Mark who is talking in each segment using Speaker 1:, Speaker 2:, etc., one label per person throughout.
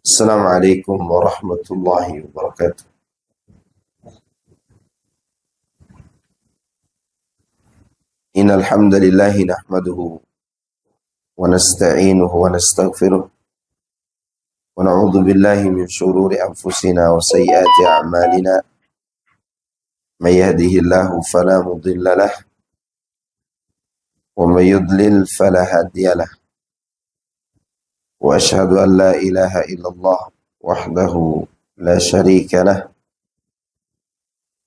Speaker 1: Assalamualaikum warahmatullahi wabarakatuh. Innal hamdalillah nahmaduhu wa nasta'inuhu wa nastaghfiruh wa na'udzu billahi min shururi anfusina wa sayyiati a'malina. May yahdihillahu fala mudilla lah wa may yudlil fala hadiya lah. Wa ashhadu an la ilaha illallah wahdahu la syarika lah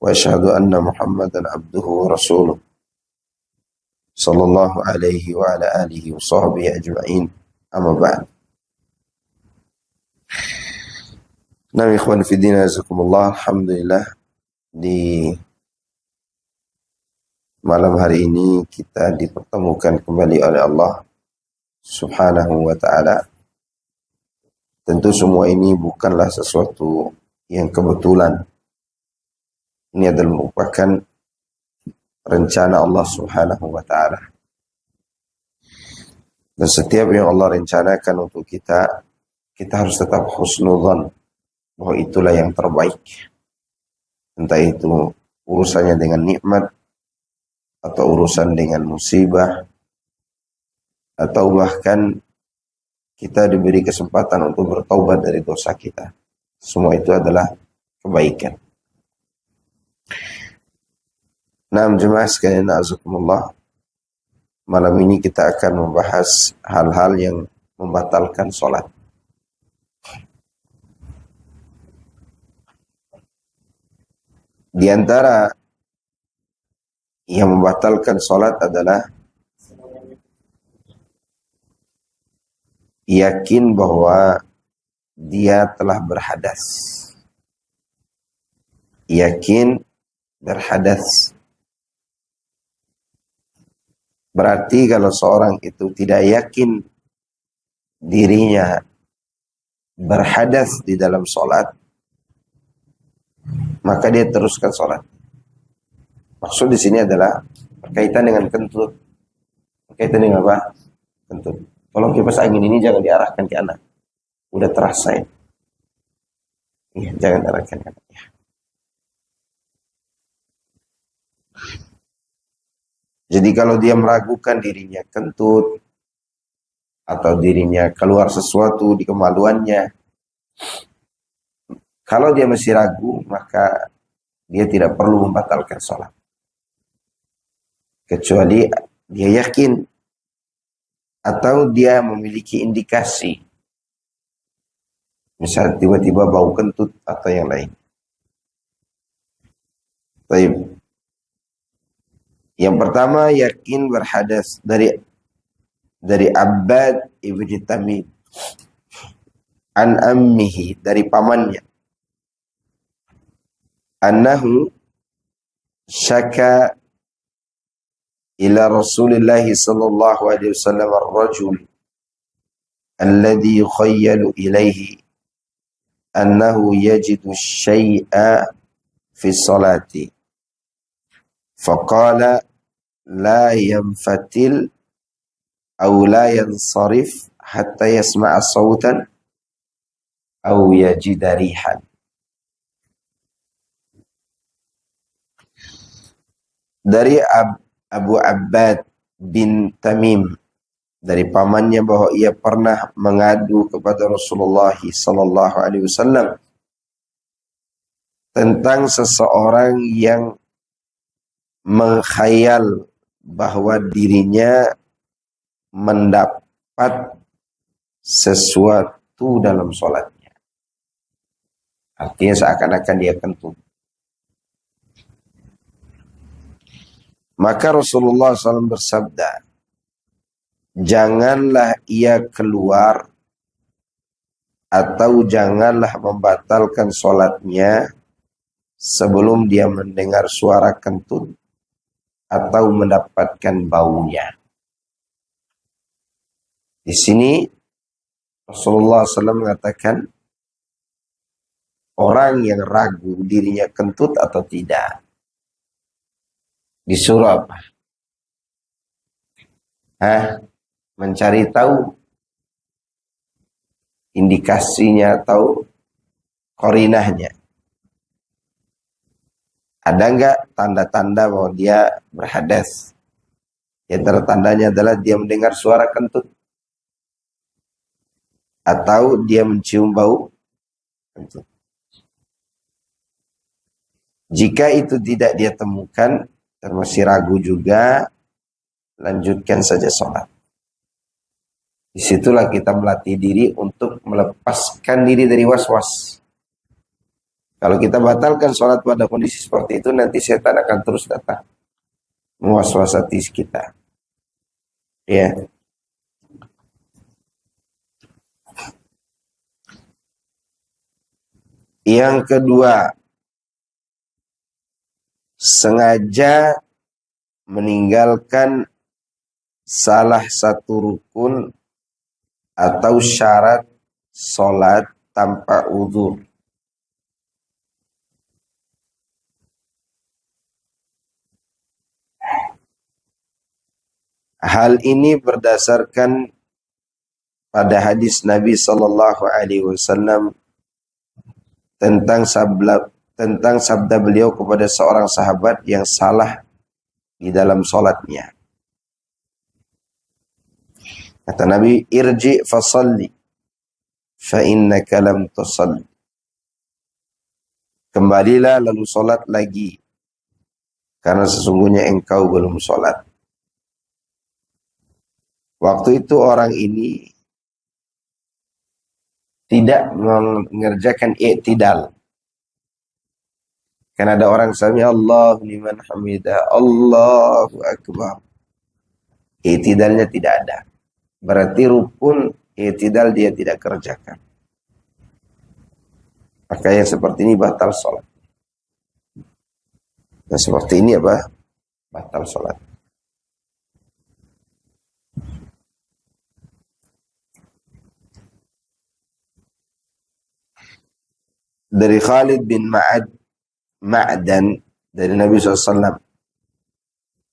Speaker 1: wa ashhadu anna Muhammadan abduhu wa rasuluh sallallahu alaihi wa ala alihi wa sahbihi ajma'in. Amma ba'd. Nah, ikhwan fillah, jazakumullah. Alhamdulillah, di malam hari ini kita dipertemukan kembali oleh Allah Subhanahu wa ta'ala. Tentu semua ini bukanlah sesuatu yang kebetulan. Ini adalah merupakan rencana Allah Subhanahu wa ta'ala. Dan setiap yang Allah rencanakan untuk kita harus tetap husnudzan bahwa itulah yang terbaik. Entah itu urusannya dengan nikmat, atau urusan dengan musibah, atau bahkan kita diberi kesempatan untuk bertaubat dari dosa kita. Semua itu adalah kebaikan. Nah, jemaah sekalian azakumullah, malam ini kita akan membahas hal-hal yang membatalkan sholat. Di antara yang membatalkan sholat adalah yakin bahwa dia telah berhadas. Yakin berhadas. Berarti kalau seorang itu tidak yakin dirinya berhadas di dalam sholat, maka dia teruskan sholat. Maksud di sini adalah berkaitan dengan kentut. Berkaitan dengan apa? Kentut. Tolong kipas angin ini jangan diarahkan ke anak. Udah terasa ya. Iya, jangan diarahkan ke anak. Ya. Jadi kalau dia meragukan dirinya kentut, atau dirinya keluar sesuatu di kemaluannya, kalau dia masih ragu, maka dia tidak perlu membatalkan sholat. Kecuali dia yakin, atau dia memiliki indikasi. Misal tiba-tiba bau kentut atau yang lain. Baik. Yang pertama, yakin berhadas dari Abbad ibni Tamim an ammihi, dari pamannya, annahu syaka ila Rasulillah sallallahu alaihi wasallam ar-rajul alladhi yukhayyalu ilaihi annahu yajidu syai'a fi salati faqala la yanfatil aw la yansarif hatta yasma'a sawtan aw yajida rihan. Dari Abu Abbad bin Tamim, dari pamannya, bahwa ia pernah mengadu kepada Rasulullah sallallahu alaihi wasallam tentang seseorang yang mengkhayal bahwa dirinya mendapat sesuatu dalam sholatnya. Artinya seakan-akan dia kentut. Maka Rasulullah SAW bersabda, janganlah ia keluar atau janganlah membatalkan sholatnya sebelum dia mendengar suara kentut atau mendapatkan baunya. Di sini Rasulullah SAW mengatakan orang yang ragu dirinya kentut atau tidak disuruh apa? Mencari tahu indikasinya atau korinahnya. Ada enggak tanda-tanda bahwa dia berhadas? Di antara tandanya adalah dia mendengar suara kentut. Atau dia mencium bau kentut. Jika itu tidak dia temukan, dan masih ragu juga, lanjutkan saja sholat. Disitulah kita melatih diri untuk melepaskan diri dari was-was. Kalau kita batalkan sholat pada kondisi seperti itu, nanti setan akan terus datang mewaswasati kita. Ya. Yang kedua, sengaja meninggalkan salah satu rukun atau syarat sholat tanpa uzur. Hal ini berdasarkan pada hadis Nabi Sallallahu Alaihi Wasallam tentang sabda beliau kepada seorang sahabat yang salah di dalam sholatnya. Kata Nabi, irji fasalli fa innaka lam tusalli. Kembalilah lalu sholat lagi, karena sesungguhnya engkau belum sholat. Waktu itu orang ini tidak mengerjakan i'tidal. Kan ada orang sami Allahu liman hamidah, Allahu akbar. I'tidalnya tidak ada. Berarti rukun i'tidal dia tidak kerjakan. Maka yang seperti ini batal sholat. Dan seperti ini apa? Batal sholat. Dari Khalid bin Ma'dan dari Nabi SAW.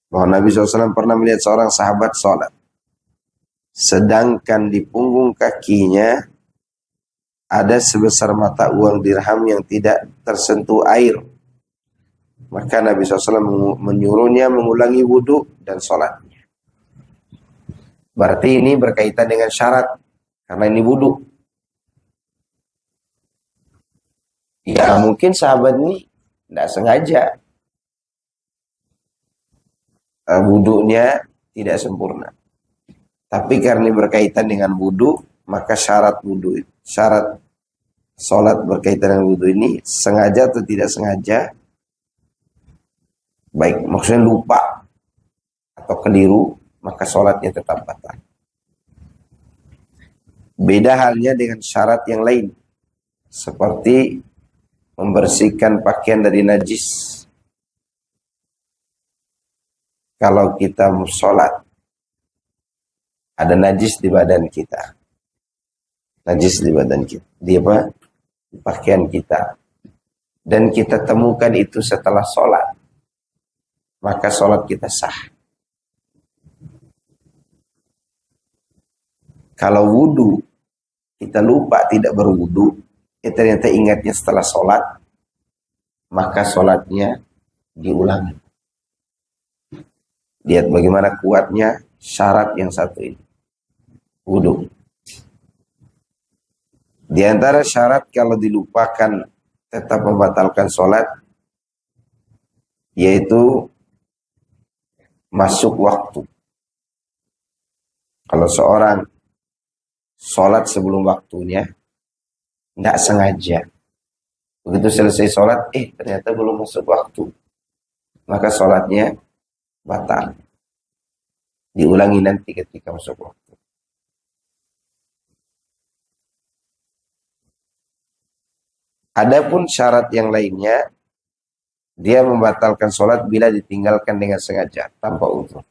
Speaker 1: Bahwa Nabi SAW pernah melihat seorang sahabat sholat. Sedangkan di punggung kakinya ada sebesar mata uang dirham yang tidak tersentuh air. Maka Nabi SAW menyuruhnya mengulangi wudhu dan sholatnya. Berarti ini berkaitan dengan syarat. Karena ini wudhu. Ya mungkin sahabat ini tidak sengaja. Wudhunya tidak sempurna. Tapi karena berkaitan dengan wudhu, maka syarat sholat berkaitan dengan wudhu ini, sengaja atau tidak sengaja, baik maksudnya lupa atau keliru, maka sholatnya tetap batal. Beda halnya dengan syarat yang lain, seperti membersihkan pakaian dari najis. Kalau kita sholat, ada najis di badan kita. Najis di badan kita. Di apa? Di pakaian kita. Dan kita temukan itu setelah sholat. Maka sholat kita sah. Kalau wudhu, kita lupa tidak berwudhu, ternyata ingatnya setelah sholat, maka sholatnya diulangi. Lihat bagaimana kuatnya syarat yang satu ini. Wudhu. Di antara syarat kalau dilupakan tetap membatalkan sholat, yaitu masuk waktu. Kalau seorang sholat sebelum waktunya, tidak sengaja. Begitu selesai sholat, ternyata belum masuk waktu. Maka sholatnya batal. Diulangi nanti ketika masuk waktu. Adapun syarat yang lainnya, dia membatalkan sholat bila ditinggalkan dengan sengaja, tanpa uzur.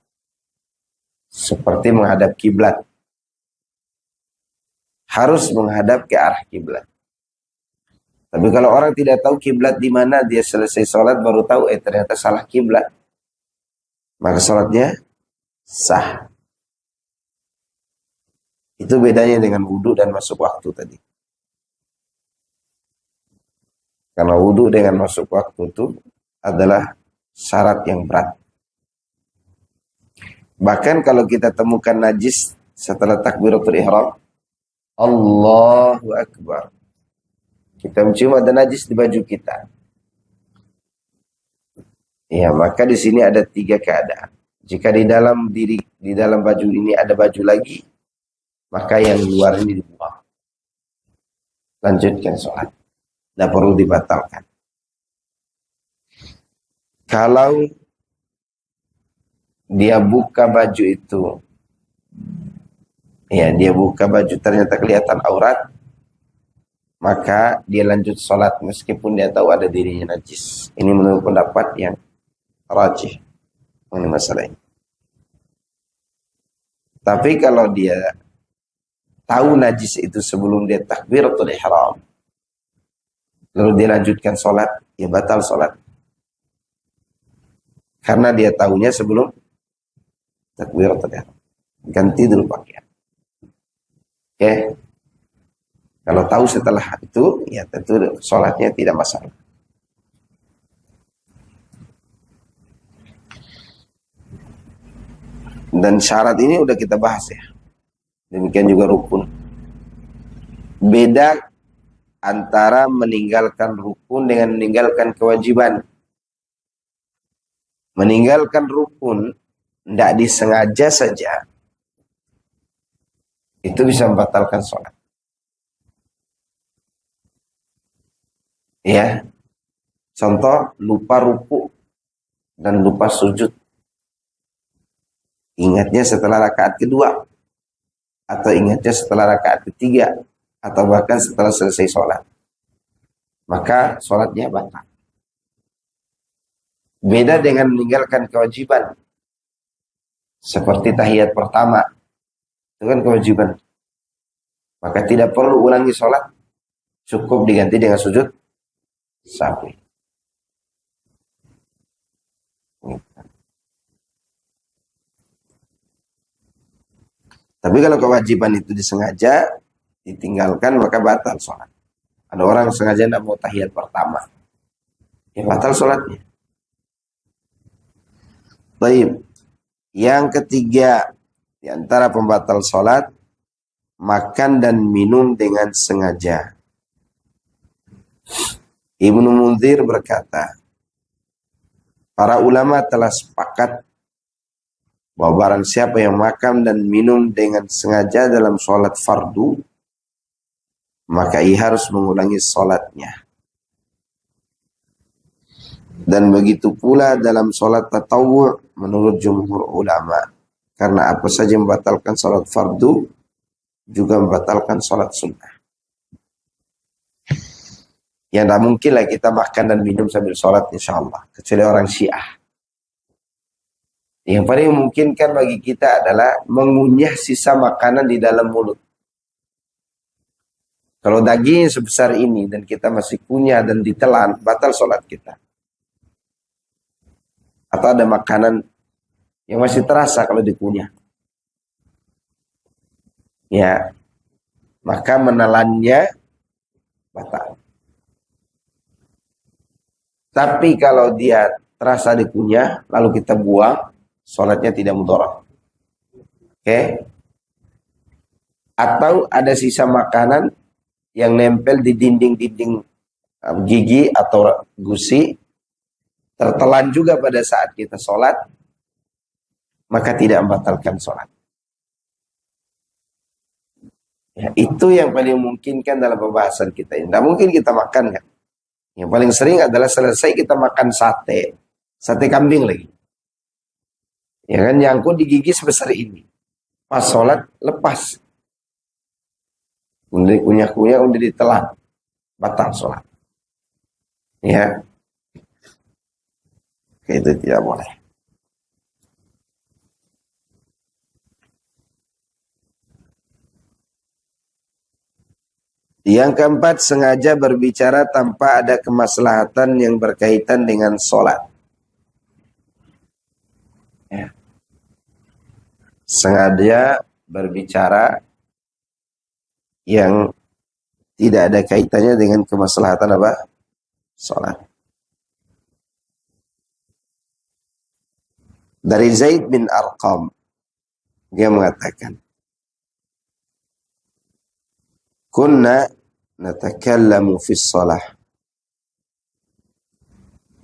Speaker 1: Seperti menghadap kiblat. Harus menghadap ke arah kiblat. Tapi kalau orang tidak tahu kiblat di mana, dia selesai sholat baru tahu, ternyata salah kiblat. Maka sholatnya sah. Itu bedanya dengan wudhu dan masuk waktu tadi. Karena wudhu dengan masuk waktu itu adalah syarat yang berat. Bahkan kalau kita temukan najis setelah takbiratul ihram, Allahu Akbar, kita mencium ada najis di baju kita. Ya, maka di sini ada 3 keadaan. Jika di dalam baju ini ada baju lagi, maka yang luar ini dibuang. Lanjutkan sholat. Tidak perlu dibatalkan. Kalau dia buka baju itu, ya dia buka baju ternyata kelihatan aurat, maka dia lanjut sholat meskipun dia tahu ada dirinya najis. Ini menurut pendapat yang rajih mengenai masalah ini. Tapi kalau dia tahu najis itu sebelum dia takbiratul ihram, lalu dia lanjutkan sholat, ya batal sholat. Karena dia tahunya sebelum takbiratul ihram. Ganti dulu pakaian. Oke. Kalau tahu setelah itu, ya tentu sholatnya tidak masalah. Dan syarat ini udah kita bahas ya. Demikian juga rukun. Beda antara meninggalkan rukun dengan meninggalkan kewajiban. Meninggalkan rukun tidak disengaja saja, itu bisa membatalkan sholat. Ya, contoh lupa ruku dan lupa sujud. Ingatnya setelah rakaat kedua, atau ingatnya setelah rakaat ketiga, atau bahkan setelah selesai sholat. Maka sholatnya batal. Beda dengan meninggalkan kewajiban. Seperti tahiyat pertama. Itu kan kewajiban. Maka tidak perlu ulangi sholat. Cukup diganti dengan sujud sahwi. Tapi kalau kewajiban itu disengaja ditinggalkan, maka batal sholat. Ada orang sengaja tidak mau tahiyat pertama, ya batal sholatnya. Baik. Yang ketiga di antara pembatal sholat, makan dan minum dengan sengaja. Ibnu Munzir berkata, para ulama telah sepakat bahwa barang siapa yang makan dan minum dengan sengaja dalam sholat fardu, maka ia harus mengulangi sholatnya. Dan begitu pula dalam sholat tatawwu' menurut jumhur ulama. Karena apa saja membatalkan sholat fardu, juga membatalkan sholat sunnah. Ya tidak mungkin lah kita makan dan minum sambil sholat insya Allah. Kecuali orang Syiah. Yang paling memungkinkan bagi kita adalah mengunyah sisa makanan di dalam mulut. Kalau daging sebesar ini dan kita masih kunyah dan ditelan, batal sholat kita. Atau ada makanan yang masih terasa kalau dikunyah, ya, maka menelannya batal. Tapi kalau dia terasa dikunyah, lalu kita buang, sholatnya tidak mudharah. Oke? Atau ada sisa makanan yang nempel di dinding-dinding gigi atau gusi, tertelan juga pada saat kita sholat, maka tidak membatalkan sholat. Ya, itu yang paling memungkinkan dalam pembahasan kita ini. Tidak mungkin kita makan kan. Yang paling sering adalah selesai kita makan sate kambing lagi. Ya kan, nyangkut di gigi sebesar ini. Pas sholat lepas. Udah dikunyah-kunyah, udah ditelan. Batal sholat. Ya. Itu tidak boleh. Yang keempat, sengaja berbicara tanpa ada kemaslahatan yang berkaitan dengan sholat. Ya. Sengaja berbicara yang tidak ada kaitannya dengan kemaslahatan apa? Salat. Dari Zaid bin Arqam, dia mengatakan, kunna natakallamu fi shalah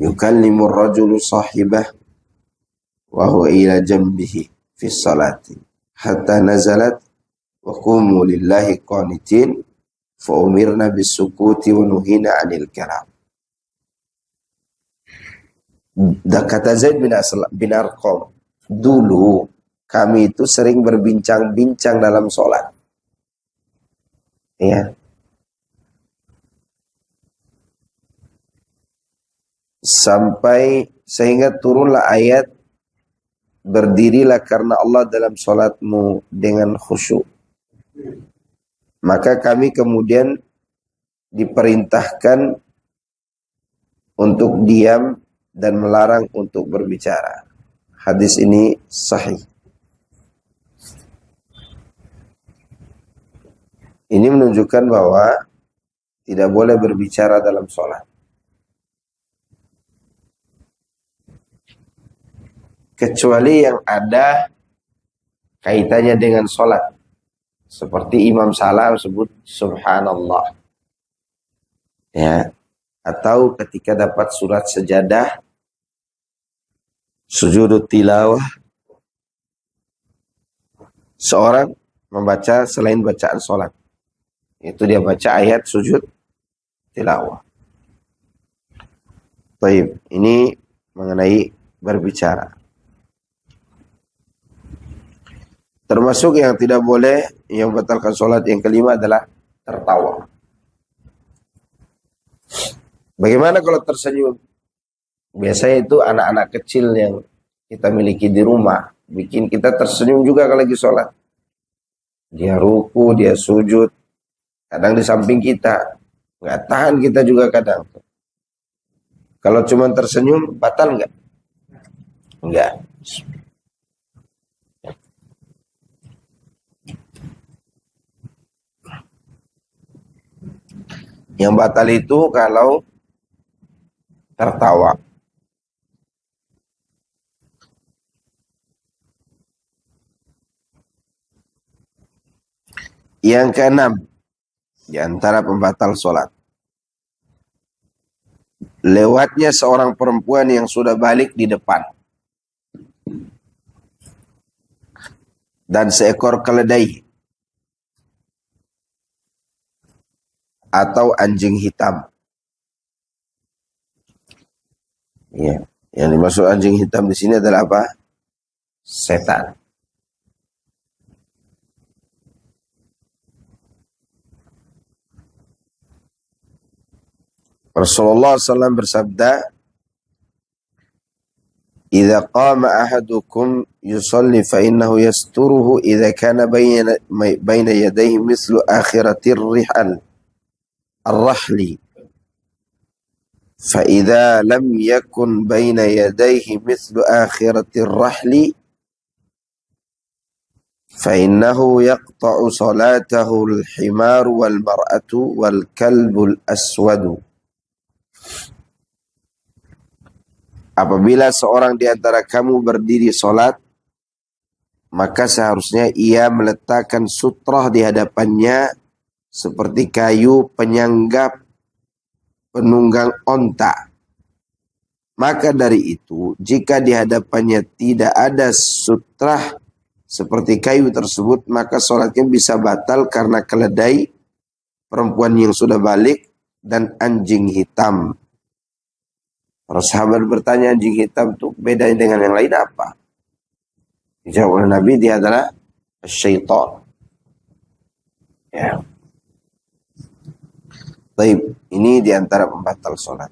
Speaker 1: yukallimu ar-rajulu sahibah wa huwa ila jambihi fi salati hatta nazalat wa qumu lillahi qanitin fa umirna bisukuti wa nuhina 'anil kalam. Kata Zaid bin Arqam, dulu kami itu sering berbincang-bincang dalam sholat. Ya. Sampai sehingga turunlah ayat, berdirilah karena Allah dalam sholatmu dengan khusyuk. Maka kami kemudian diperintahkan untuk diam dan melarang untuk berbicara. Hadis ini sahih. Ini menunjukkan bahwa tidak boleh berbicara dalam sholat. Kecuali yang ada kaitannya dengan sholat. Seperti Imam Salah sebut subhanallah. Ya. Atau ketika dapat surat sejadah, sujud tilawah, seorang membaca selain bacaan sholat. Itu dia baca ayat sujud tilawah. Baik, ini mengenai berbicara. Termasuk yang tidak boleh, yang membatalkan sholat yang kelima adalah tertawa. Bagaimana kalau tersenyum? Biasanya itu anak-anak kecil yang kita miliki di rumah, bikin kita tersenyum juga kalau lagi sholat. Dia ruku, dia sujud, kadang di samping kita, nggak tahan kita juga kadang. Kalau cuma tersenyum, batal nggak? Nggak. Yang batal itu kalau tertawa. Yang keenam, di antara pembatal sholat, lewatnya seorang perempuan yang sudah balik di depan dan seekor keledai atau anjing hitam. Ya, yang dimaksud anjing hitam di sini adalah apa? Setan. Rasulullah SAW bersabda, "Idza qama ahadukum yusalli fa innahu yasturuhu idza kana baina yadayhi mithlu akhiratir rihal ar-rahli fa idza lam yakun baina yadayhi mithlu akhiratir rahli fa innahu yaqta'u salatahu al-himaru wal mar'atu wal kalbul aswadu." Apabila seorang di antara kamu berdiri sholat, maka seharusnya ia meletakkan sutrah di hadapannya seperti kayu penyanggap penunggang onta. Maka dari itu, jika di hadapannya tidak ada sutrah seperti kayu tersebut, maka sholatnya bisa batal karena keledai, perempuan yang sudah balik, dan anjing hitam. Para sahabat bertanya, anjing hitam itu bedanya dengan yang lain apa? Dijawab oleh Nabi, dia adalah syaitan. Ya. Baik, ini diantara pembatal sholat.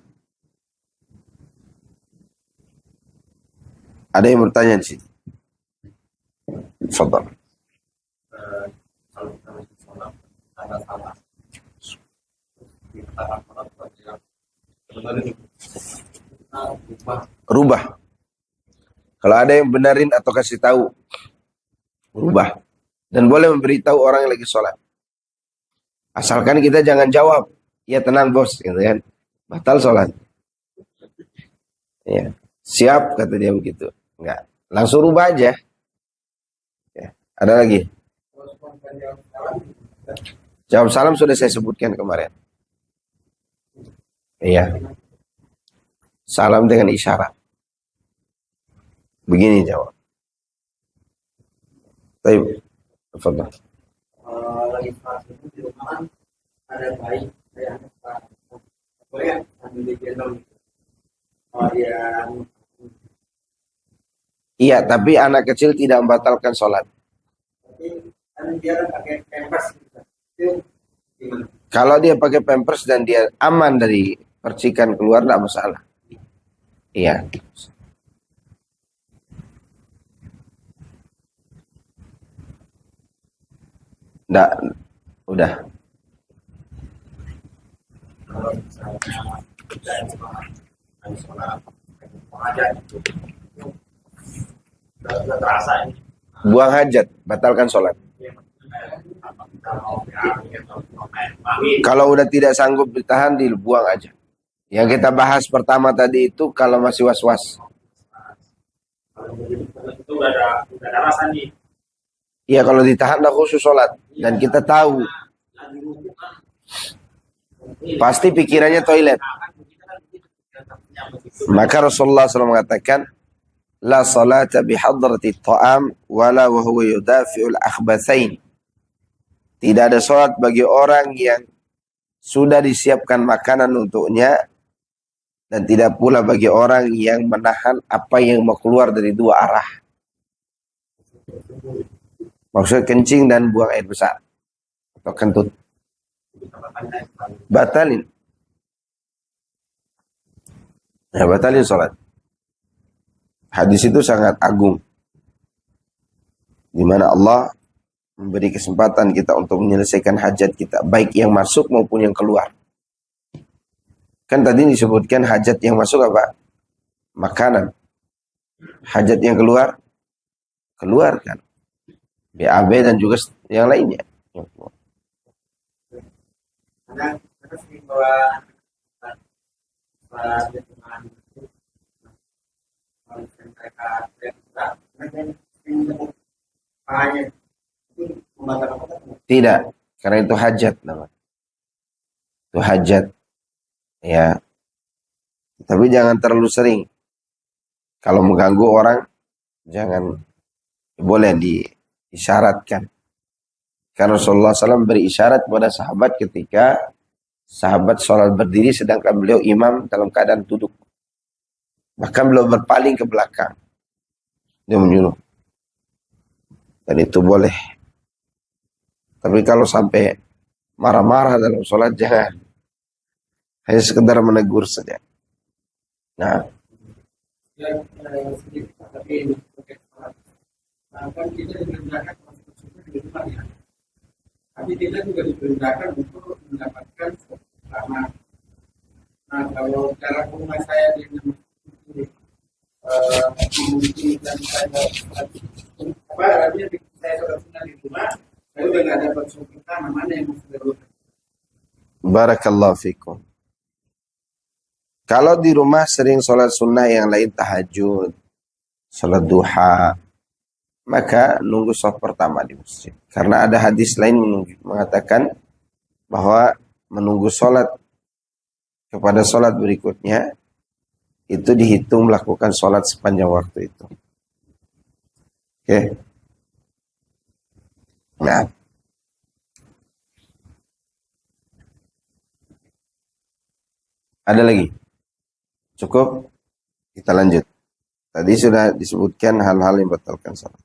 Speaker 1: Ada yang bertanya di sini? Fadhal.
Speaker 2: Kalau kita masih sholat, ada salah. Kita sholat, sebenarnya
Speaker 1: Rubah. Kalau ada yang benarin atau kasih tahu, rubah. Dan boleh memberitahu orang yang lagi sholat. Asalkan kita jangan jawab, ya tenang bos, gitu kan. Batal sholat. Ya. Siap, kata dia begitu. Enggak. Langsung rubah aja. Ya. Ada lagi? Jawab salam sudah saya sebutkan kemarin. Iya. Salam dengan isyarat. Begini jawab. Baik. Tafadhal.
Speaker 2: Lagi pas itu di rumah ada bayi saya boleh sambil digendong yang
Speaker 1: Iya, tapi anak kecil tidak membatalkan sholat.
Speaker 2: tapi kan dia pakai pampers gitu. Itu gimana?
Speaker 1: Kalau dia pakai pampers dan dia aman dari percikan keluar, tidak masalah. Iya. Tidak, udah.
Speaker 2: Kalau misalnya ada sholat aja gitu udah terasa ini
Speaker 1: Buang hajat, batalkan sholat. Kalau udah tidak sanggup ditahan, dibuang aja. Yang kita bahas pertama tadi itu kalau masih was-was.
Speaker 2: itu udah ada rasa nih.
Speaker 1: Iya, kalau ditahan dah khusus sholat. Dan kita tahu, pasti pikirannya toilet. Maka Rasulullah SAW mengatakan, La salata bihadrati ta'am wala wa huwa yudafi'ul akhbathain. Tidak ada sholat bagi orang yang sudah disiapkan makanan untuknya, dan tidak pula bagi orang yang menahan apa yang mau keluar dari dua arah. Maksudnya kencing dan buang air besar atau kentut. Batalin. Ya, batalin sholat. Hadis itu sangat agung, di mana Allah memberi kesempatan kita untuk menyelesaikan hajat kita, baik yang masuk maupun yang keluar. Kan tadi disebutkan hajat yang masuk apa? Makanan. Hajat yang keluar, keluarkan. BAB dan juga yang lainnya.
Speaker 2: Karena sering bawa mereka
Speaker 1: Tidak, karena itu hajat namanya. Itu hajat. Ya. Tapi jangan terlalu sering. Kalau mengganggu orang, jangan, boleh diisyaratkan. Karena Rasulullah SAW beri isyarat kepada sahabat ketika sahabat sholat berdiri sedangkan beliau imam dalam keadaan duduk. Bahkan beliau berpaling ke belakang. Dia menyuruh. Dan itu boleh. Tapi kalau sampai marah-marah dalam sholat, jangan. Hanya sekedar menegur saja. Nah.
Speaker 2: Kan kita diperintahkan di rumah ya. Tapi kita juga diperintahkan untuk mendapatkan sama. Nah, kalau cara rumah saya di memungkinkan saya apa artinya saya sholat sunnah di rumah, saya udah nggak dapat sunnah mana yang masih dilakukan.
Speaker 1: Barakallahu fikum. Kalau di rumah sering sholat sunnah yang lain, tahajud, sholat duha, maka nunggu shaf pertama di masjid. Karena ada hadis lain mengatakan bahwa menunggu sholat kepada sholat berikutnya itu dihitung melakukan sholat sepanjang waktu itu. Oke. Nah. Ada lagi? Cukup? Kita lanjut. Tadi sudah disebutkan hal-hal yang batalkan sholat.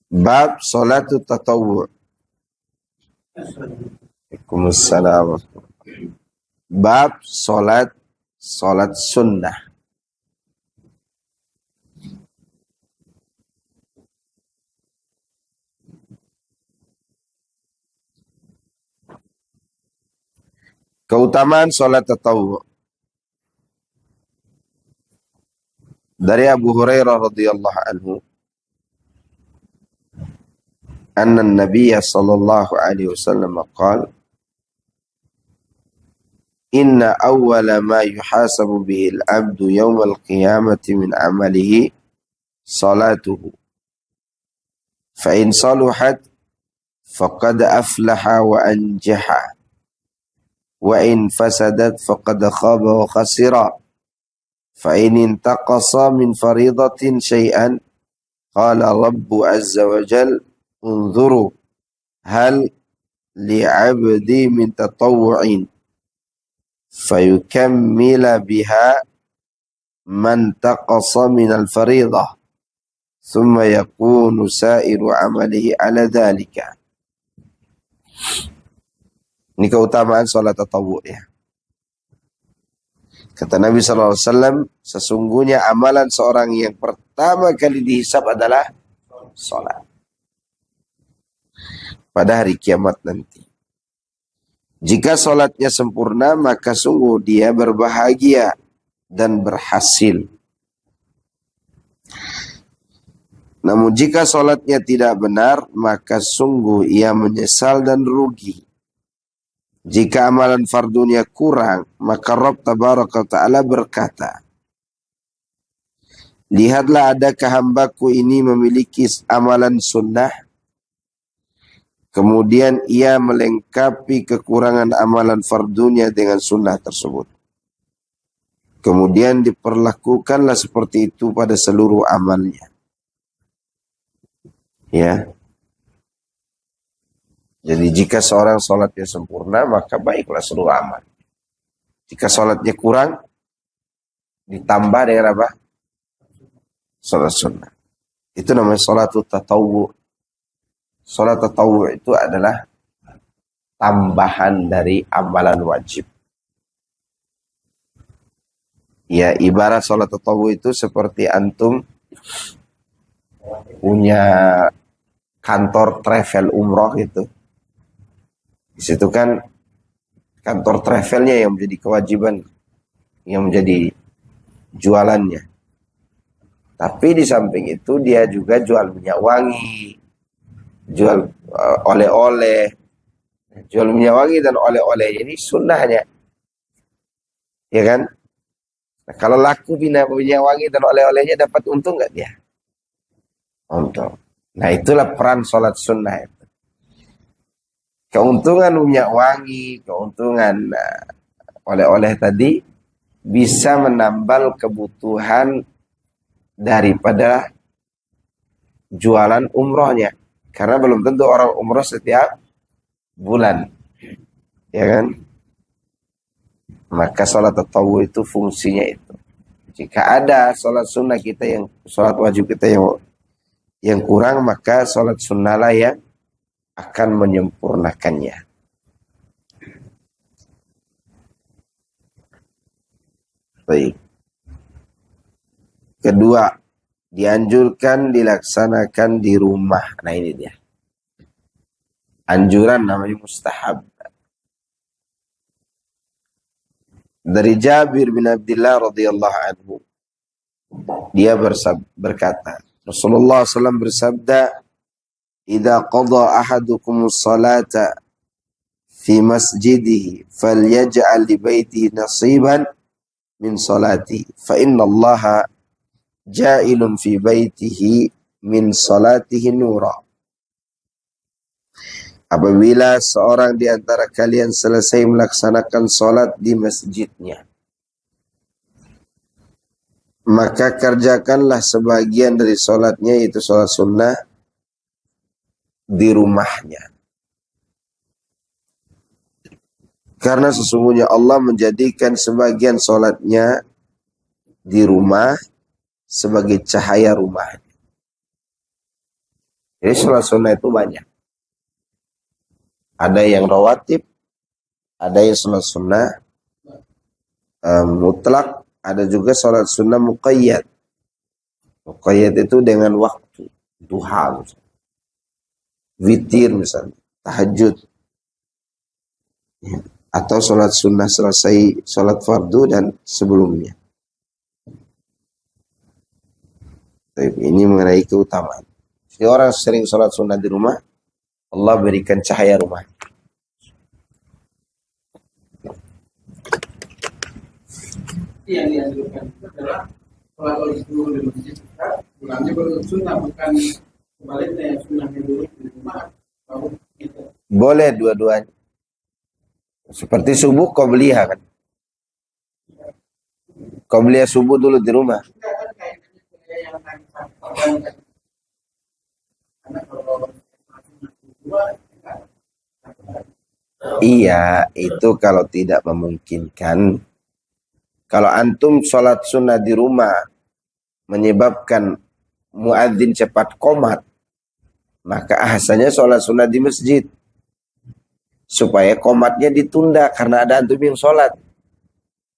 Speaker 1: Bab sholatu tatawwu'. Waalaikumsalam. Bab sholat sunnah. Keutamaan sholat tatawwu'. Dari Abu Hurairah radhiyallahu anhu, anna an-nabiy sallallahu alaihi wasallam qala inna awwala ma yuhasabu bihi al-'abdu yawm al-qiyamati min 'amalihi salatuhu fa in saluhat faqad aflaha wa anjaha wa in fasadat faqad khaba wa khasira fa in intaqasa min faridatin shay'an qala rabbu azza wa jal unzuru hal li'abdi min tatawwu'in fayukammila biha man taqasa min al-faridah thumma yakunu sa'iru amalihi ala dhalika. Ini keutamaan salat tatawwu' ya. Kata Nabi SAW, sesungguhnya amalan seorang yang pertama kali dihisab adalah salat pada hari kiamat nanti. Jika salatnya sempurna, maka sungguh dia berbahagia dan berhasil. Namun jika salatnya tidak benar, maka sungguh ia menyesal dan rugi. Jika amalan fardunya kurang, maka Rabb Tabaraka Ta'ala berkata, lihatlah adakah hambaku ini memiliki amalan sunnah, kemudian ia melengkapi kekurangan amalan fardunya dengan sunnah tersebut. Kemudian diperlakukanlah seperti itu pada seluruh amalnya. Ya. Jadi jika seorang sholatnya sempurna, maka baiklah seluruh amal. Jika sholatnya kurang, ditambah dengan apa? Sholat sunnah. Itu namanya sholat tatawwu'. Sholat tatawwu' itu adalah tambahan dari amalan wajib. Ya, ibarat sholat tatawwu' itu seperti antum punya kantor travel umroh gitu. Di situ kan kantor travelnya yang menjadi kewajiban, yang menjadi jualannya. Tapi di samping itu dia juga jual minyak wangi, jual oleh-oleh, jual minyak wangi dan oleh-oleh ini sunnahnya, ya kan? Nah, kalau laku minyak wangi dan oleh-olehnya dapat untung nggak dia? Untung. Nah itulah peran sholat sunnah itu. Keuntungan minyak wangi, keuntungan oleh-oleh tadi bisa menambal kebutuhan daripada jualan umrohnya. Karena belum tentu orang umroh setiap bulan. Ya kan? Maka sholat tatawwu itu fungsinya itu. Jika ada sholat sunnah kita sholat wajib kita yang kurang, maka sholat sunnah lah yang akan menyempurnakannya. Baik. Kedua, dianjurkan dilaksanakan di rumah. Nah ini dia. Anjuran namanya mustahab. Dari Jabir bin Abdullah radhiyallahu anhu, dia berkata, Rasulullah SAW bersabda, "Idza qada ahadukumus salata fi masjidihi falyaj'al li baitihi nasiban min salati fa inna Allaha ja'ilun fi baitihi min salatihi nura." Apabila seorang di antara kalian selesai melaksanakan salat di masjidnya, maka kerjakanlah sebagian dari salatnya, yaitu salat sunnah, di rumahnya. Karena sesungguhnya Allah menjadikan sebagian salatnya di rumah sebagai cahaya rumahnya. Jadi salat sunnah itu banyak. Ada yang rawatib, ada yang salat sunnah mutlak, ada juga salat sunnah muqayyad. Muqayyad itu dengan waktu, duha misalnya, witir misalnya, tahajud, atau salat sunnah selesai salat fardu dan sebelumnya. Ini mengenai keutamaan. Jadi orang sering salat sunnah di rumah, Allah berikan cahaya rumah.
Speaker 2: Yang dianjurkan itu adalah kalau dulu di masjid kita, pulangnya baru sunnah, bukan sebaliknya yang sunnahnya dulu di rumah baru kita.
Speaker 1: Boleh dua-duanya. Seperti subuh qobliyah kan. Qobliyah subuh dulu di rumah.
Speaker 2: Kita kan kaitannya kayak yang tadi kan. Karena kalau dua,
Speaker 1: Iya, itu kalau tidak memungkinkan. Kalau antum sholat sunnah di rumah menyebabkan muadzin cepat qomat, maka ahsannya sholat sunnah di masjid. Supaya qomatnya ditunda karena ada antum yang sholat.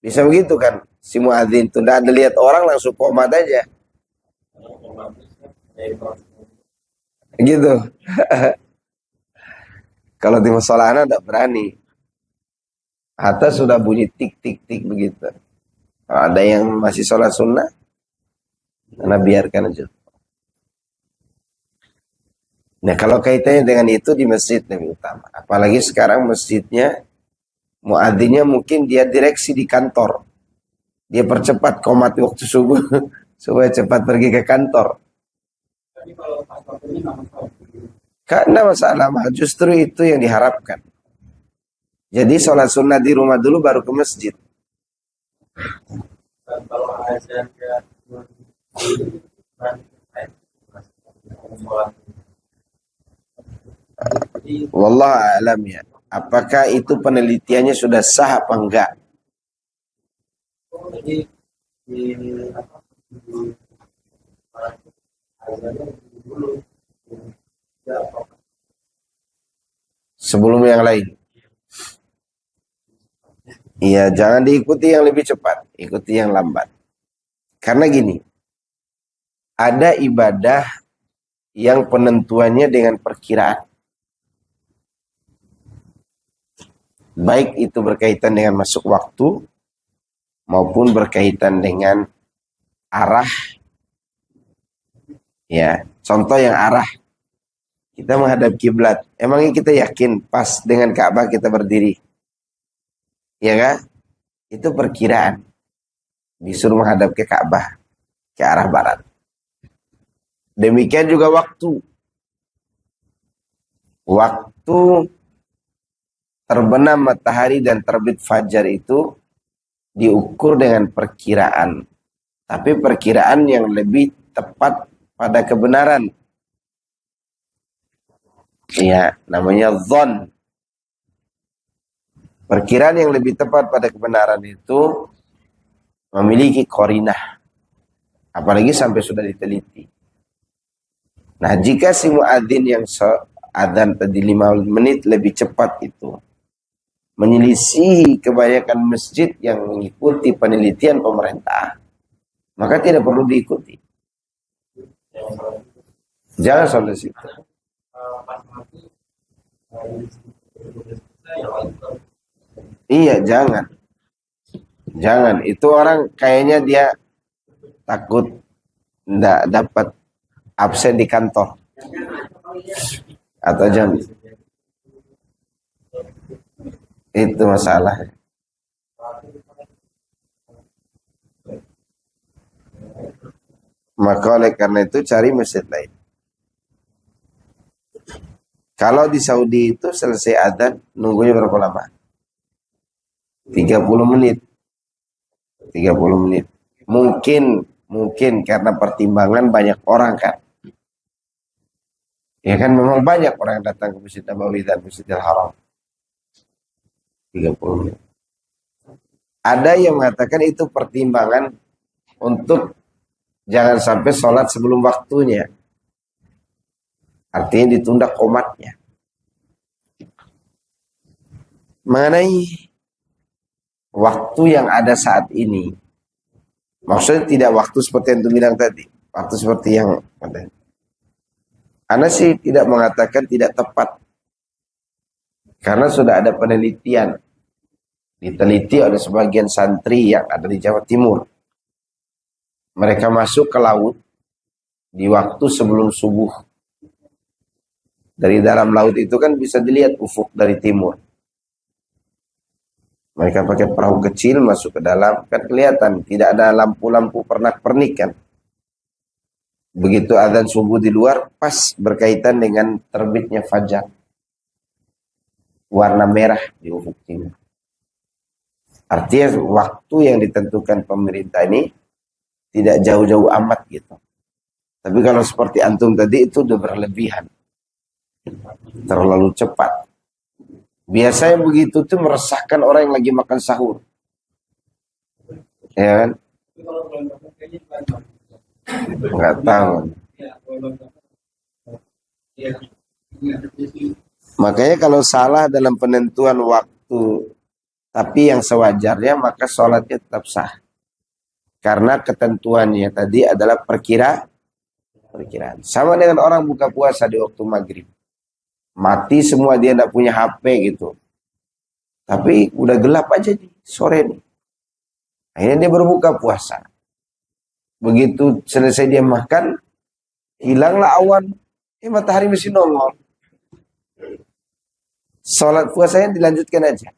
Speaker 1: Bisa begitu kan? Si muadzin tunda, ada lihat orang langsung qomat aja. Gitu. Kalau di musolahnya tidak berani. Atas sudah bunyi tik tik tik begitu. Kalau ada yang masih sholat sunnah, karena biarkan aja. Nah kalau kaitannya dengan itu di masjid lebih utama. Apalagi sekarang masjidnya, muadzinnya mungkin dia direksi di kantor. Dia percepat qomat waktu subuh supaya cepat pergi ke kantor.
Speaker 2: tapi kalau pas waktunya nggak masalah.
Speaker 1: Karena masalah justru itu yang diharapkan. Jadi sholat sunnah di rumah dulu baru ke masjid.
Speaker 2: Dan kalau azan ya
Speaker 1: Wallah alam ya. Apakah itu penelitiannya sudah sah apa enggak?
Speaker 2: jadi di apa di azannya dulu ya
Speaker 1: Sebelum yang lain. Iya, jangan diikuti yang lebih cepat, ikuti yang lambat. Karena gini, ada ibadah yang penentuannya dengan perkiraan. Baik itu berkaitan dengan masuk waktu, maupun berkaitan dengan arah. Ya, contoh yang arah. Kita menghadap kiblat. Emangnya kita yakin pas dengan Ka'bah kita berdiri? Ya kan? Itu perkiraan. Disuruh menghadap ke Ka'bah, ke arah barat. Demikian juga waktu. Waktu terbenam matahari dan terbit fajar itu diukur dengan perkiraan. Tapi perkiraan yang lebih tepat pada kebenaran. Ya, namanya dhon. Perkiraan yang lebih tepat pada kebenaran itu memiliki qarinah. Apalagi sampai sudah diteliti. Nah, jika si muadzin yang adzan tadi 5 menit lebih cepat itu menyelisihi kebanyakan masjid yang mengikuti penelitian pemerintah, maka tidak perlu diikuti. Jangan sampai situ. Iya, jangan. Jangan. Itu orang kayaknya dia takut tidak dapat absen di kantor. Atau jam. Itu masalah. Maka oleh karena itu cari masjid lain. Kalau di Saudi itu selesai adzan nunggunya berapa lama? 30 menit. 30 menit. Mungkin karena pertimbangan banyak orang kan. Ya kan memang banyak orang yang datang ke Masjid Nabawi dan Masjidil Haram. 30 menit. Ada yang mengatakan itu pertimbangan untuk jangan sampai sholat sebelum waktunya. Artinya ditunda qomatnya. Mengenai waktu yang ada saat ini. Maksudnya tidak waktu seperti yang tu bilang tadi. Waktu seperti yang ada. Ana sih tidak mengatakan tidak tepat. Karena sudah ada penelitian. Diteliti oleh sebagian santri yang ada di Jawa Timur. Mereka masuk ke laut di waktu sebelum subuh. Dari dalam laut itu kan bisa dilihat ufuk dari timur. Mereka pakai perahu kecil masuk ke dalam, kan kelihatan tidak ada lampu-lampu pernak-pernik kan. Begitu azan subuh di luar, pas berkaitan dengan terbitnya fajar. Warna merah di ufuk timur. Artinya waktu yang ditentukan pemerintah ini tidak jauh-jauh amat gitu. Tapi kalau seperti antum tadi itu udah berlebihan. Terlalu cepat. Biasanya begitu tuh meresahkan orang yang lagi makan sahur. Ya kan? Enggak tahu. Makanya kalau salah dalam penentuan waktu tapi yang sewajarnya maka sholatnya tetap sah. Karena ketentuannya tadi adalah perkiraan. Sama dengan orang buka puasa di waktu maghrib. Mati semua, dia tidak punya HP gitu. Tapi udah gelap aja nih sore nih. Akhirnya dia berbuka puasa. Begitu selesai dia makan, hilanglah awan. Matahari masih nongol. Sholat puasanya dilanjutkan aja.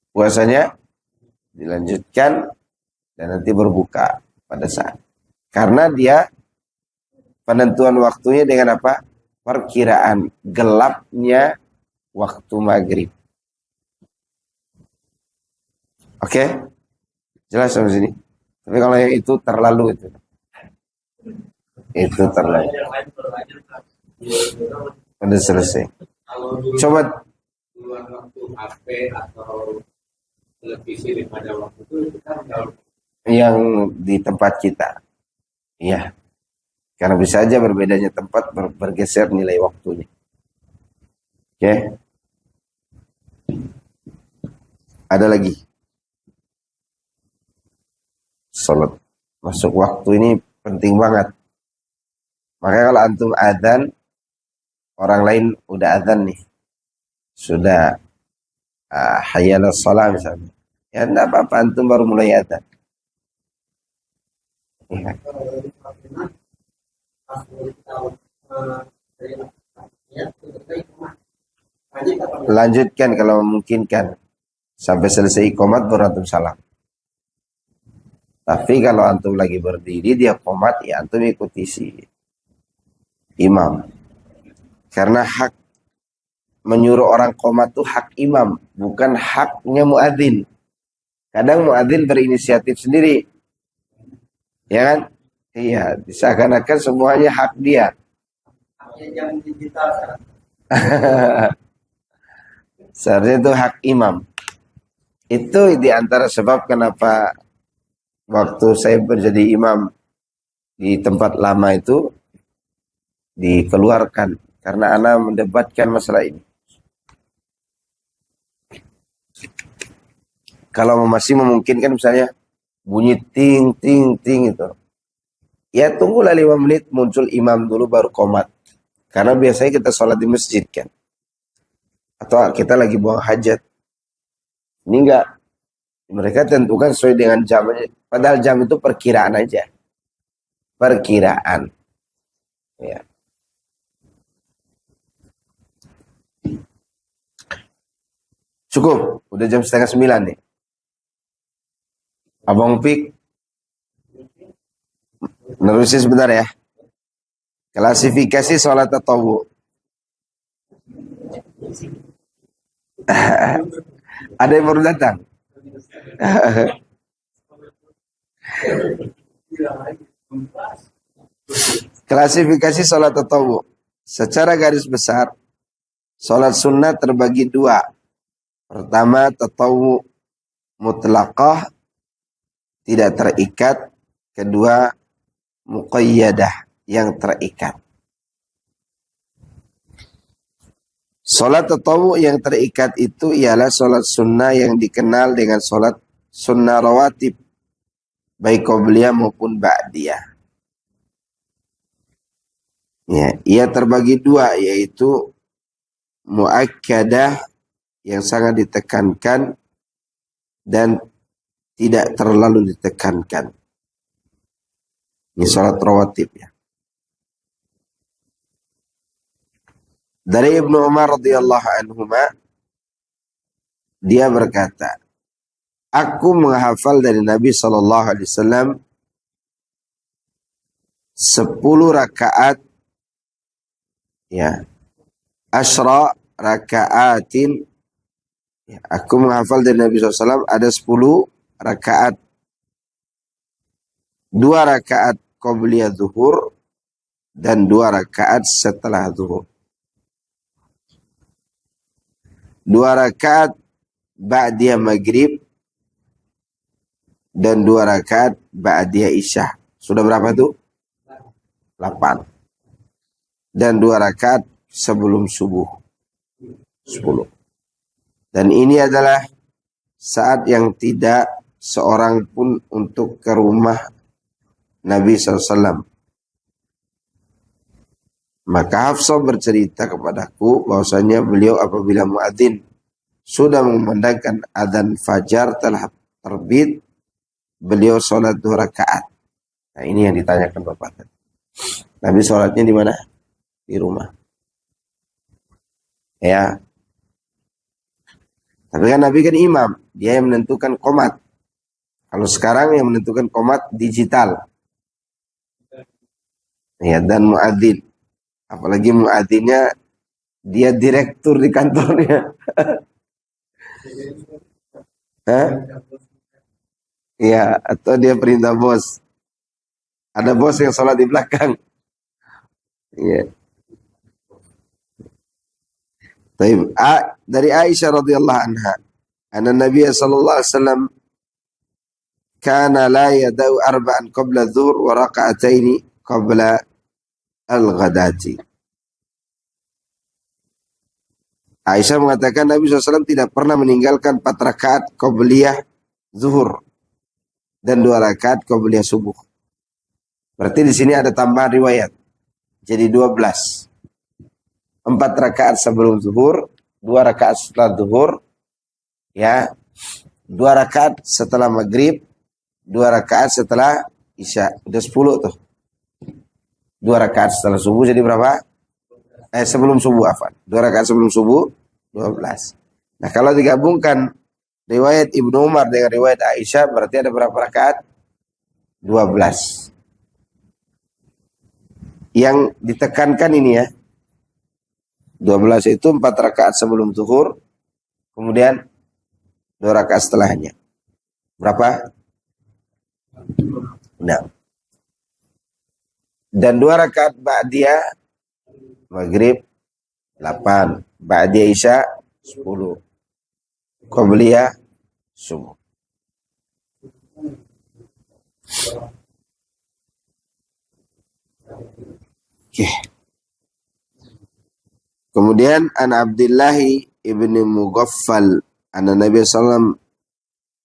Speaker 1: Puasanya dilanjutkan dan nanti berbuka pada saat. Karena dia penentuan waktunya dengan apa? Perkiraan gelapnya waktu maghrib. Oke? Jelas sampai sini? Tapi kalau yang itu terlalu itu. Itu terlalu. Udah selesai. Coba
Speaker 2: Keluar waktu HP atau televisi daripada waktu itu kita harus
Speaker 1: yang di tempat kita. Iya. Karena bisa saja berbedanya tempat bergeser nilai waktunya. Oke. Ada lagi. Salat masuk waktu ini penting banget. Makanya kalau antum adzan, orang lain udah adzan nih. Sudah hayya 'alas shalah misalnya. Ya enggak apa-apa, antum baru mulai adzan. Ya. Lanjutkan kalau memungkinkan sampai selesai iqamat baru antum salam. Tapi kalau antum lagi berdiri dia qomat, ya antum ikuti si imam. Karena hak menyuruh orang qomat itu hak imam, bukan haknya muadzin. Kadang muadzin berinisiatif sendiri. Ya kan? Iya, seakan-akan semuanya hak dia.
Speaker 2: jam digital sekarang.
Speaker 1: Seharusnya itu hak imam. Itu diantara sebab kenapa waktu saya menjadi imam di tempat lama itu dikeluarkan. Karena anak mendebatkan masalah ini. Kalau masih memungkinkan misalnya bunyi ting ting ting itu. Ya tunggulah 5 menit muncul imam dulu baru qomat. Karena biasanya kita sholat di masjid kan. Atau kita lagi buang hajat. Ini enggak. Mereka tentukan sesuai dengan jam. Padahal jam itu perkiraan aja. Perkiraan. Ya. Cukup. Udah jam 8:30 nih. Abang Pik. Nerusin sebentar ya. Klasifikasi sholat tatawwu. Ada yang baru datang? Klasifikasi sholat tatawwu. Secara garis besar, sholat sunnah terbagi 2. Pertama, tatawwu mutlaqah, tidak terikat. Kedua, muqayyadah, yang terikat. Sholat tatawwu yang terikat itu ialah sholat sunnah yang dikenal dengan sholat sunnah rawatib, baik qobliyah maupun ba'diyah. Ya, ia terbagi 2, yaitu muakkadah yang sangat ditekankan dan tidak terlalu ditekankan. Ini sholat rawatib ya. Dari Ibnu Umar radhiyallahu anhuma, dia berkata, aku menghafal dari Nabi sallallahu alaihi wasallam 10 rakaat, ya, asyra rakaatin. Ya, aku menghafal dari Nabi SAW ada 10 rakaat. 2 rakaat qabliyah zuhur dan 2 rakaat setelah zuhur. 2 rakaat ba'diyah maghrib dan 2 rakaat ba'diyah isya. Sudah berapa tuh? 8. Dan 2 rakaat sebelum subuh. 10. Dan ini adalah saat yang tidak seorang pun untuk ke rumah Nabi SAW. Maka Hafsah bercerita kepadaku bahwasanya beliau apabila muadzin sudah memandangkan adzan fajar telah terbit, beliau sholat 2 rakaat. Nah, ini yang ditanyakan Bapak. Nabi sholatnya di mana? Di rumah. Ya. Tapi kan Nabi kan imam, dia yang menentukan qomat. Kalau sekarang yang menentukan qomat digital. Ya, dan muadzin. Apalagi muadzinnya dia direktur di kantornya. Hah? Ya, atau dia perintah bos. Ada bos yang sholat di belakang. Ya. Dari Aisyah radhiyallahu anha, anna Nabi sallallahu alaihi wasallam kana la yadau arba'an qabla dhuhr wa raka'ataini qabla al-ghadati. Aisyah mengatakan Nabi SAW tidak pernah meninggalkan 4 rakaat qabliyah zuhur dan 2 rakaat qabliyah subuh. Berarti di sini ada tambahan riwayat. Jadi 12. 4 rakaat sebelum zuhur, 2 rakaat setelah zuhur, ya, 2 rakaat setelah maghrib, 2 rakaat setelah isya. Udah 10 tuh. 2 rakaat setelah subuh jadi berapa? Sebelum subuh, afan. 2 rakaat sebelum subuh, 12. Nah, kalau digabungkan riwayat Ibnu Umar dengan riwayat Aisyah, berarti ada berapa rakaat? 12. Yang ditekankan ini ya, 12 itu 4 rakaat sebelum zuhur, kemudian 2 rakaat setelahnya. Berapa? Nah. Dan 2 rakaat ba'diyah maghrib 8, ba'diyah isya 10, qabliyah subuh. Oke. Kemudian an Abdullah ibni Mughaffal anna Nabi sallallahu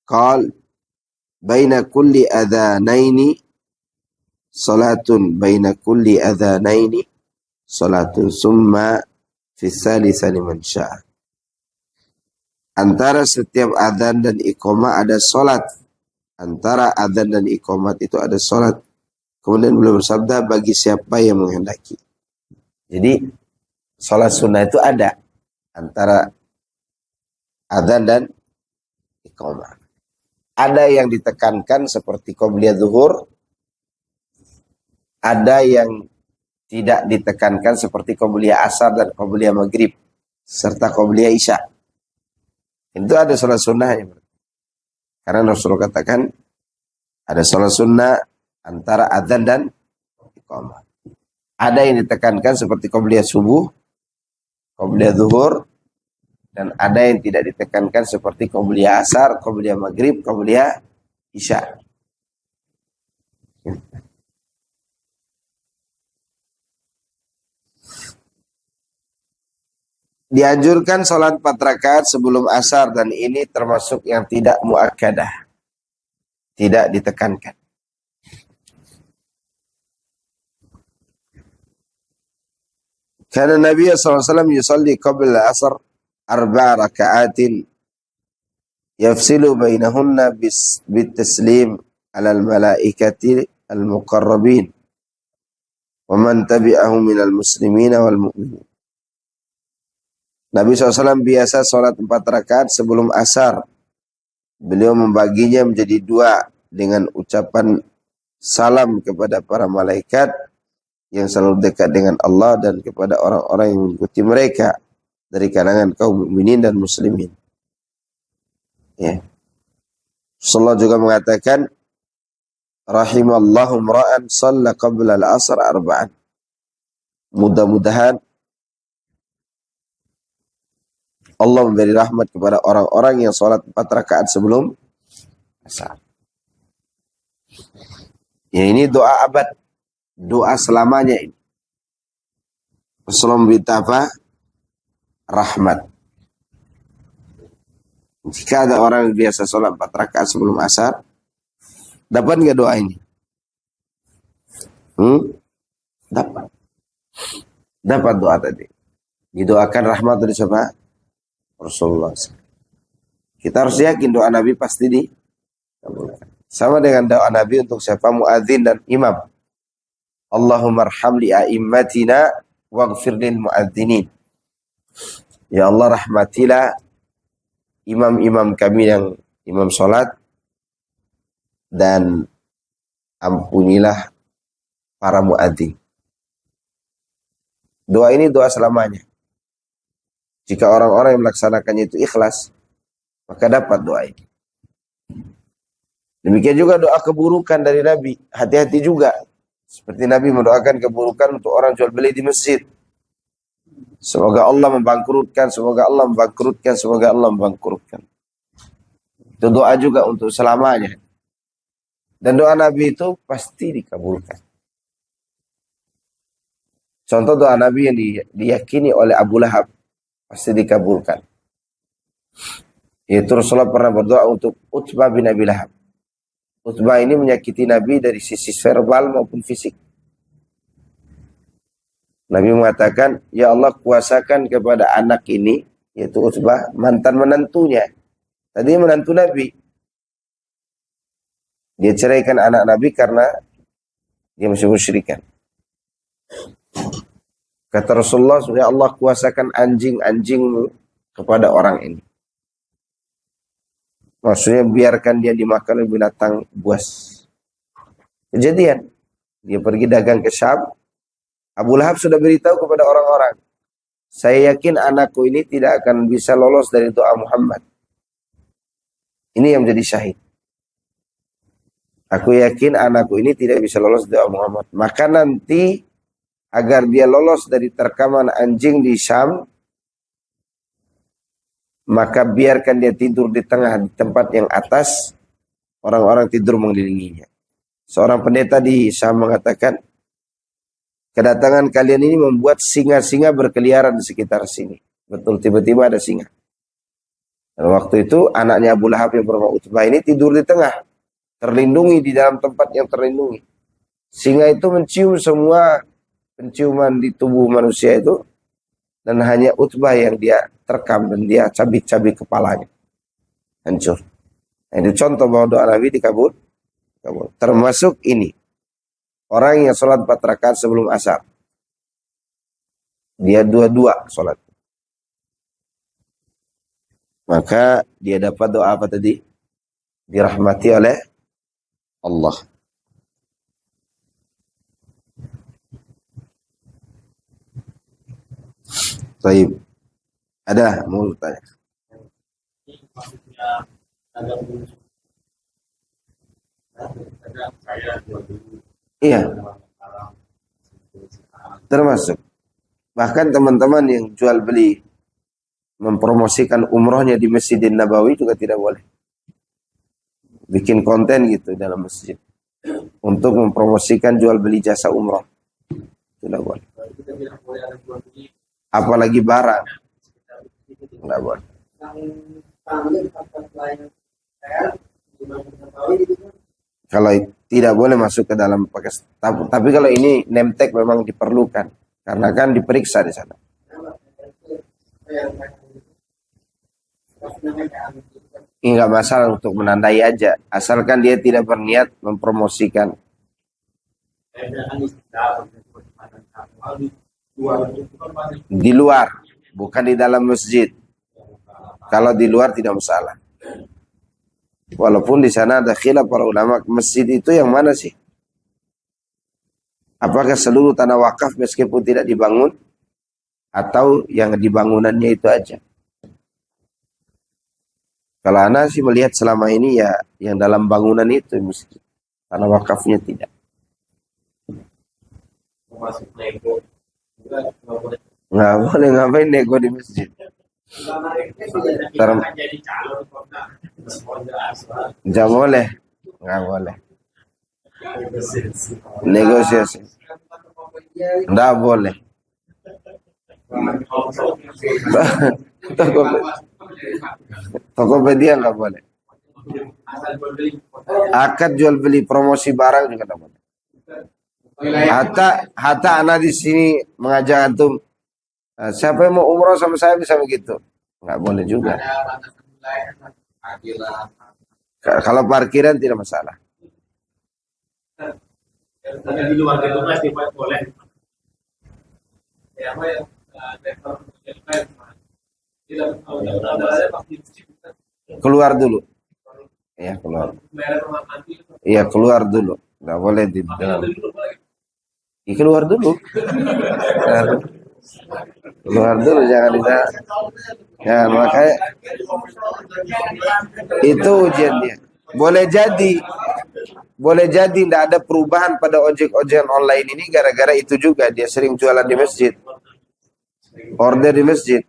Speaker 1: qala baina kulli adhanaini salatun baina kulli adhanaini salatun summa fi tsalitsah liman syaa. Antara setiap adzan dan iqamah ada salat. Antara adzan dan iqamat itu ada salat. Kemudian beliau bersabda bagi siapa yang menghendaki. Jadi salat sunnah itu ada antara adzan dan iqamah. Ada yang ditekankan seperti qabliyah zuhur, ada yang tidak ditekankan seperti qabliyah asar dan qabliyah maghrib serta qabliyah isya. Itu ada salat sunnahnya. Karena Rasulullah katakan ada salat sunnah antara adzan dan iqamah. Ada yang ditekankan seperti qabliyah subuh, qabliyah zuhur, dan ada yang tidak ditekankan seperti qabliyah asar, qabliyah maghrib, qabliyah isya. Dianjurkan sholat 4 rakaat sebelum asar dan ini termasuk yang tidak muakkadah, tidak ditekankan. Karena Nabi SAW yusalli qabla asar 4 raka'atin yafsilu bainahunna bitaslim ala al-malaikati al-muqarrabin wa man tabi'ahum minal muslimina wal mu'minin. Nabi SAW biasa sholat 4 rakaat sebelum asar. Beliau membaginya menjadi 2 dengan ucapan salam kepada para malaikat yang selalu dekat dengan Allah dan kepada orang-orang yang mengikuti mereka dari kalangan kaum mukminin dan muslimin. Ya. Rasulullah juga mengatakan, rahimallahu mra'an shalla qabla al-'asr arba'an. Mudah-mudahan Allah memberi rahmat kepada orang-orang yang sholat 4 rakaat sebelum asar. Ya, ini doa abad, doa selamanya ini. Rasulullah meminta apa? Rahmat. Jika ada orang yang biasa sholat 4 rakaat sebelum asar, dapat nggak doa ini? Dapat. Dapat doa tadi. Didoakan rahmat dari siapa? Rasulullah. Kita harus yakin doa Nabi pasti dikabulkan. Sama dengan doa Nabi untuk siapa? Muadzin dan imam. Allahumma arham li a'immatina waghfir lil muadzinin. Ya Allah, rahmatilah imam-imam kami yang imam sholat dan ampunilah para muadzin. Doa ini doa selamanya. Jika orang-orang yang melaksanakannya itu ikhlas, maka dapat doa ini. Demikian juga doa keburukan dari Nabi. Hati-hati juga. Seperti Nabi mendoakan keburukan untuk orang jual beli di masjid. Semoga Allah membangkrutkan, semoga Allah membangkrutkan, semoga Allah membangkrutkan. Itu doa juga untuk selamanya. Dan doa Nabi itu pasti dikabulkan. Contoh doa Nabi yang diyakini oleh Abu Lahab, pasti dikabulkan. Yaitu Rasulullah pernah berdoa untuk Utbah bin Abi Lahab. Utbah ini menyakiti Nabi dari sisi verbal maupun fisik. Nabi mengatakan, ya Allah, kuasakan kepada anak ini, yaitu Utbah, mantan menantunya. Tadi menantu Nabi. Dia ceraikan anak Nabi karena dia masih musyrikan. Kata Rasulullah, ya Allah, kuasakan anjing-anjingmu kepada orang ini. Maksudnya biarkan dia dimakan oleh binatang buas. Kejadian. Dia pergi dagang ke Syam. Abu Lahab sudah beritahu kepada orang-orang, saya yakin anakku ini tidak akan bisa lolos dari doa Muhammad. Ini yang menjadi syahid. Aku yakin anakku ini tidak bisa lolos dari doa Muhammad. Maka nanti agar dia lolos dari terkaman anjing di Syam, maka biarkan dia tidur di tengah, di tempat yang atas, orang-orang tidur mengelilinginya. Seorang pendeta di Syam mengatakan, kedatangan kalian ini membuat singa-singa berkeliaran di sekitar sini. Betul, tiba-tiba ada singa. Dan waktu itu anaknya Abu Lahab yang bernama Utbah ini tidur di tengah, terlindungi di dalam tempat yang terlindungi. Singa itu mencium semua penciuman di tubuh manusia itu, dan hanya Utbah yang dia terkam dan dia cabik-cabik kepalanya. Hancur. Nah, itu contoh bahwa doa Nabi dikabul. Termasuk ini. Orang yang sholat 4 rakaat sebelum asar. Dia 2-2 sholat. Maka dia dapat doa apa tadi? Dirahmati oleh Allah. Baik. Ada mau tanya?
Speaker 2: Maksudnya agak saya
Speaker 1: Iya. Termasuk. Bahkan teman-teman yang jual beli mempromosikan umrohnya di Masjidin Nabawi juga tidak boleh. Bikin konten gitu dalam masjid untuk mempromosikan jual beli jasa umroh. Tidak boleh. Apalagi barang. Tidak boleh. Kalau tidak boleh masuk ke dalam pakai, tapi kalau ini name tag memang diperlukan karena kan diperiksa di sana. Enggak masalah untuk menandai aja, asalkan dia tidak berniat mempromosikan. Di luar bukan di dalam masjid. Kalau di luar tidak masalah. Walaupun di sana ada khilaf para ulama, masjid itu yang mana sih? Apakah seluruh tanah wakaf meskipun tidak dibangun, atau yang dibangunannya itu aja? Kalau ana sih melihat selama ini ya yang dalam bangunan itu masjid, tanah wakafnya tidak.
Speaker 2: Masuk nego.
Speaker 1: Nggak boleh ngapain nego di masjid. Ntar
Speaker 2: Jadi calon kota.
Speaker 1: nggak boleh, nggak boleh. Negosiasi, nggak boleh. Tokopedia nggak boleh. Akad jual beli promosi barang juga nggak boleh. Hatta anak di sini mengajak antum, siapa yang mau umroh sama saya bisa begitu, nggak boleh juga. Kalau parkiran tidak masalah.
Speaker 2: Di luar gedung masih boleh. Ya, apa ya?
Speaker 1: Keluar dulu. Ya keluar. Iya keluar dulu. Nggak boleh di dalam. Ya, keluar dulu. Keluar dulu jangan di dalam. Ya makanya itu ujiannya. Boleh jadi tidak ada perubahan pada ojek-ojekan online ini gara-gara itu juga dia sering jualan di masjid. Order di masjid.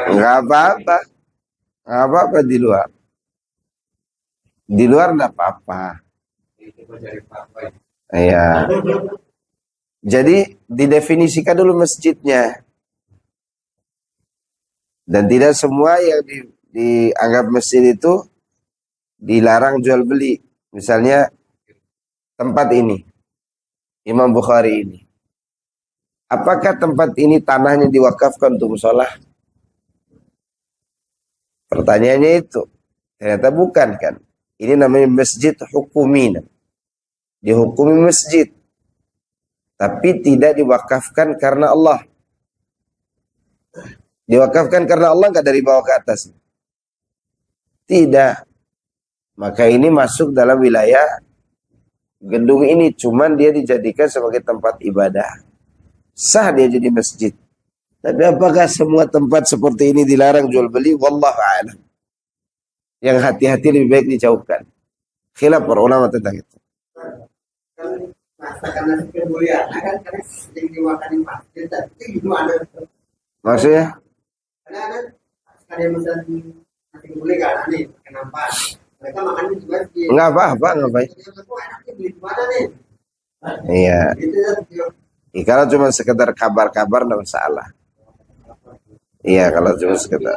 Speaker 1: Nggak apa-apa. Nggak apa-apa di luar. Di luar nggak apa-apa. Iya. Jadi didefinisikan dulu masjidnya. Dan tidak semua yang dianggap masjid itu dilarang jual beli. Misalnya tempat ini, Imam Bukhari ini. Apakah tempat ini tanahnya diwakafkan untuk musola? Pertanyaannya itu. Ternyata bukan kan. Ini namanya masjid hukumi. Dihukumi masjid. Tapi tidak diwakafkan karena Allah. Diwakafkan karena Allah nggak dari bawah ke atas. Tidak. Maka ini masuk dalam wilayah gedung ini. Cuman dia dijadikan sebagai tempat ibadah. Sah dia jadi masjid. Tapi apakah semua tempat seperti ini dilarang jual beli? Wallahu a'lam. Yang hati-hati lebih baik dijauhkan. Khilaf para ulama tentang itu. Maksudnya? Enggak apa-apa, ngapain? Iya. Kalau cuma sekedar kabar-kabar enggak masalah. Iya, kalau cuma sekedar.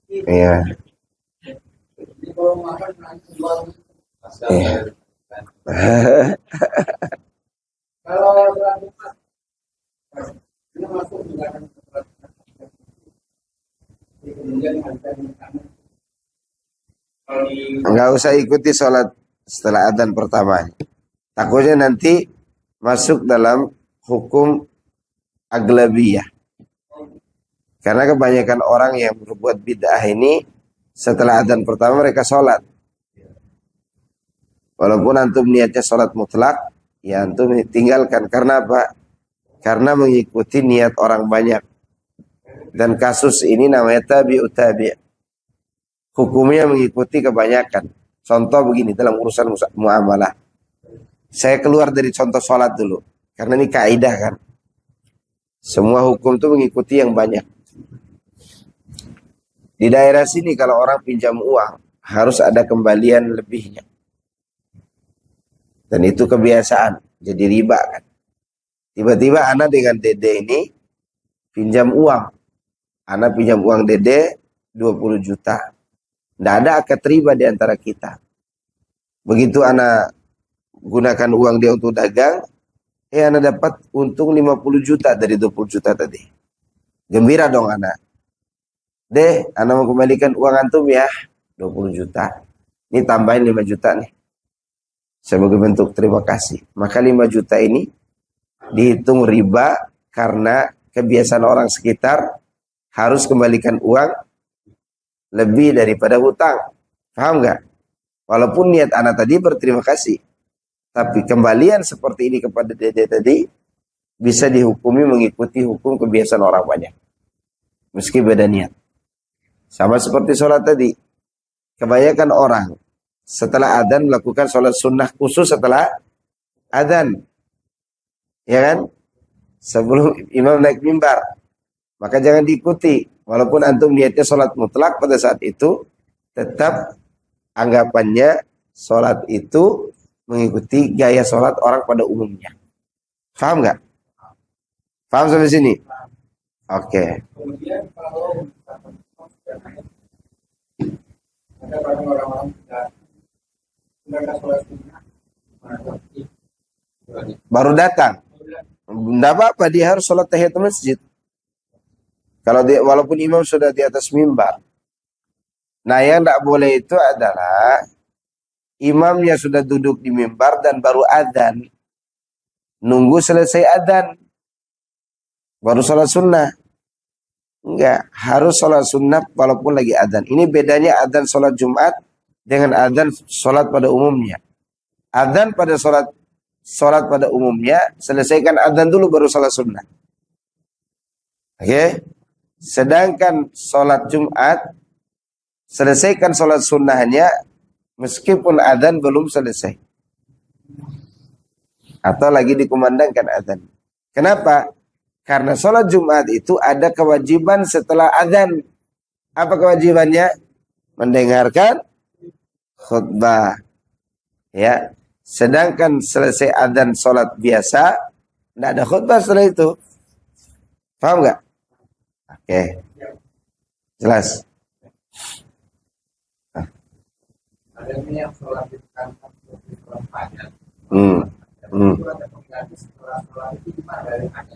Speaker 1: Iya. Iya. Enggak usah ikuti sholat setelah adzan pertama. Takutnya nanti masuk dalam hukum aglabiyah. Karena kebanyakan orang yang berbuat bid'ah ini setelah adzan pertama mereka sholat. Walaupun antum niatnya sholat mutlak, ya antum tinggalkan. Karena apa? Karena mengikuti niat orang banyak. Dan kasus ini namanya tabi'ut tabi'. Hukumnya mengikuti kebanyakan. Contoh begini dalam urusan muamalah. Saya keluar dari contoh sholat dulu. Karena ini kaidah kan. Semua hukum itu mengikuti yang banyak. Di daerah sini kalau orang pinjam uang, harus ada kembalian lebihnya. Dan itu kebiasaan. Jadi riba kan. Tiba-tiba anak dengan dede ini pinjam uang. Anak pinjam uang dede 20 juta. Tidak ada akad riba di antara kita. Begitu anak gunakan uang dia untuk dagang, anak dapat untung 50 juta dari 20 juta tadi. Gembira dong anak. Anak mau kembalikan uang antum ya, 20 juta. Ini tambahin 5 juta nih. sebagai bentuk terima kasih. Maka 5 juta ini dihitung riba karena kebiasaan orang sekitar harus kembalikan uang lebih daripada hutang. Paham nggak? Walaupun niat anak tadi berterima kasih, tapi kembalian seperti ini kepada dede tadi bisa dihukumi mengikuti hukum kebiasaan orang banyak. Meski beda niat. Sama seperti sholat tadi. Kebanyakan orang setelah adzan melakukan sholat sunnah khusus setelah adzan. Ya kan? Sebelum imam naik mimbar. Maka jangan diikuti. Walaupun antum niatnya sholat mutlak pada saat itu, tetap anggapannya sholat itu mengikuti gaya sholat orang pada umumnya. Paham nggak? Paham sampai sini? Oke.
Speaker 2: Kemudian kalau ada pada orang-orang tidak mereka sholat sunnah,
Speaker 1: Baru datang. Tidak apa-apa, dia harus sholat tahiyatul masjid. Kalau dia, walaupun imam sudah di atas mimbar. Nah, yang tidak boleh itu adalah imamnya sudah duduk di mimbar dan baru adzan. Nunggu selesai adzan. Baru sholat sunnah. Enggak, harus sholat sunnah walaupun lagi adzan. Ini bedanya adzan sholat Jumat dengan adzan sholat pada umumnya. Adzan pada sholat pada umumnya, selesaikan adzan dulu baru sholat sunnah. Oke? Sedangkan sholat Jumat, selesaikan sholat sunnahnya meskipun adzan belum selesai. Atau lagi dikumandangkan adzan. Kenapa? Karena sholat Jumat itu ada kewajiban setelah adzan. Apa kewajibannya? Mendengarkan khutbah. Ya. Sedangkan selesai adzan sholat biasa, tidak ada khutbah setelah itu. Paham nggak? Oke. Jelas.
Speaker 2: adanya yang sholat di kantor sholat pajak. Setelah sholat itu cuma dari ada.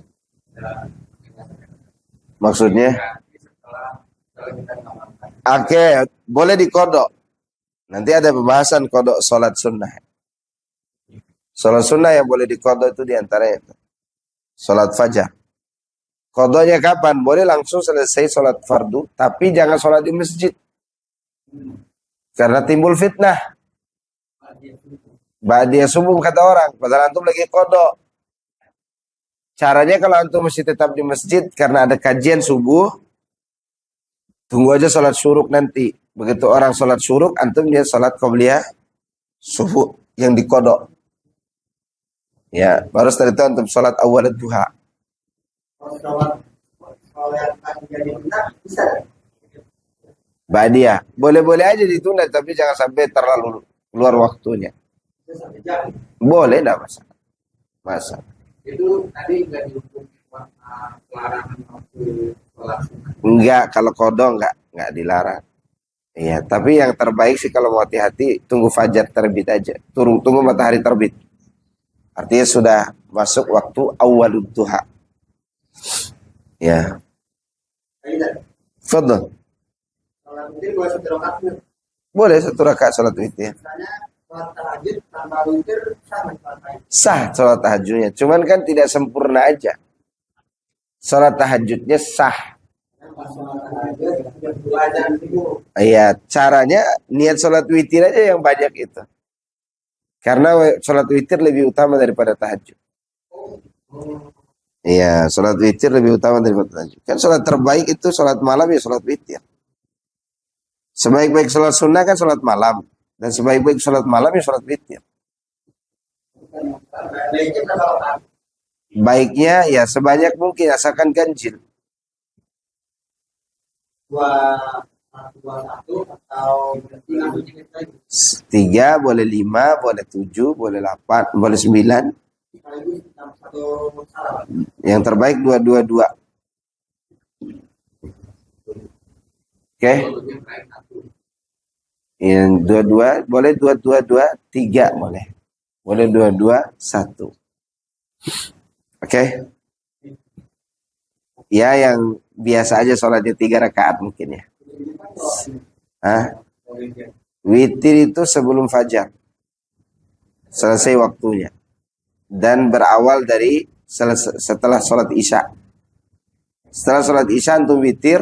Speaker 1: Maksudnya? Oke, boleh dikodok. Nanti ada pembahasan kodok sholat sunnah. Sholat sunnah yang boleh dikodok itu diantaranya sholat fajar. Kodoknya kapan? Boleh langsung selesai sholat fardu, tapi jangan sholat di masjid. Karena timbul fitnah. Ba'diyah subuh kata orang, padahal antum lagi kodok. Caranya kalau antum mesti tetap di masjid karena ada kajian subuh, tunggu aja sholat syuruk nanti. Begitu orang sholat syuruk, antum dia sholat qabliyah subuh yang dikodok. Ya, baru setelah itu antum sholat awal duha. Ba'diyah, boleh-boleh aja ditunda, tapi jangan sampai terlalu keluar waktunya. Boleh, enggak masalah. Masalah.
Speaker 2: Itu tadi nggak dihukum larangan waktu sholat sunnah.
Speaker 1: Enggak, kalau kodok enggak dilarang. Iya, tapi yang terbaik sih kalau mau hati-hati tunggu fajar terbit aja. Tunggu matahari terbit. Artinya sudah masuk waktu awalud duha. Ya. Fadhil.
Speaker 2: Sholat witir boleh 1 rakaat.
Speaker 1: Boleh 1 rakaat sholat witir.
Speaker 2: Misalnya sholat tahajud tanpa witir sama sholat tahajud.
Speaker 1: Sah sholat tahajudnya, cuman kan tidak sempurna aja. Sholat tahajudnya sah. Iya, caranya niat sholat witir aja yang banyak itu. Karena sholat witir lebih utama daripada tahajud. Iya, sholat witir lebih utama daripada tahajud. Kan sholat terbaik itu sholat malam ya sholat witir. Sebaik-baik sholat sunnah kan sholat malam. Dan sebaik-baik sholat malam ya sholat witir. Baiknya ya sebanyak mungkin asalkan ganjil.
Speaker 2: 2-1 atau
Speaker 1: 3, boleh 5, boleh 7, boleh 8, boleh 9. Yang terbaik 2-2-2. Oke. Yang 2-2, boleh 2-2-2, 3 boleh. Boleh 2-2-1. Oke. Ya, yang biasa aja sholatnya 3 rakaat mungkin ya. Hah? Witir itu sebelum fajar. selesai waktunya. Dan berawal dari setelah sholat isya. Setelah sholat isya antum witir,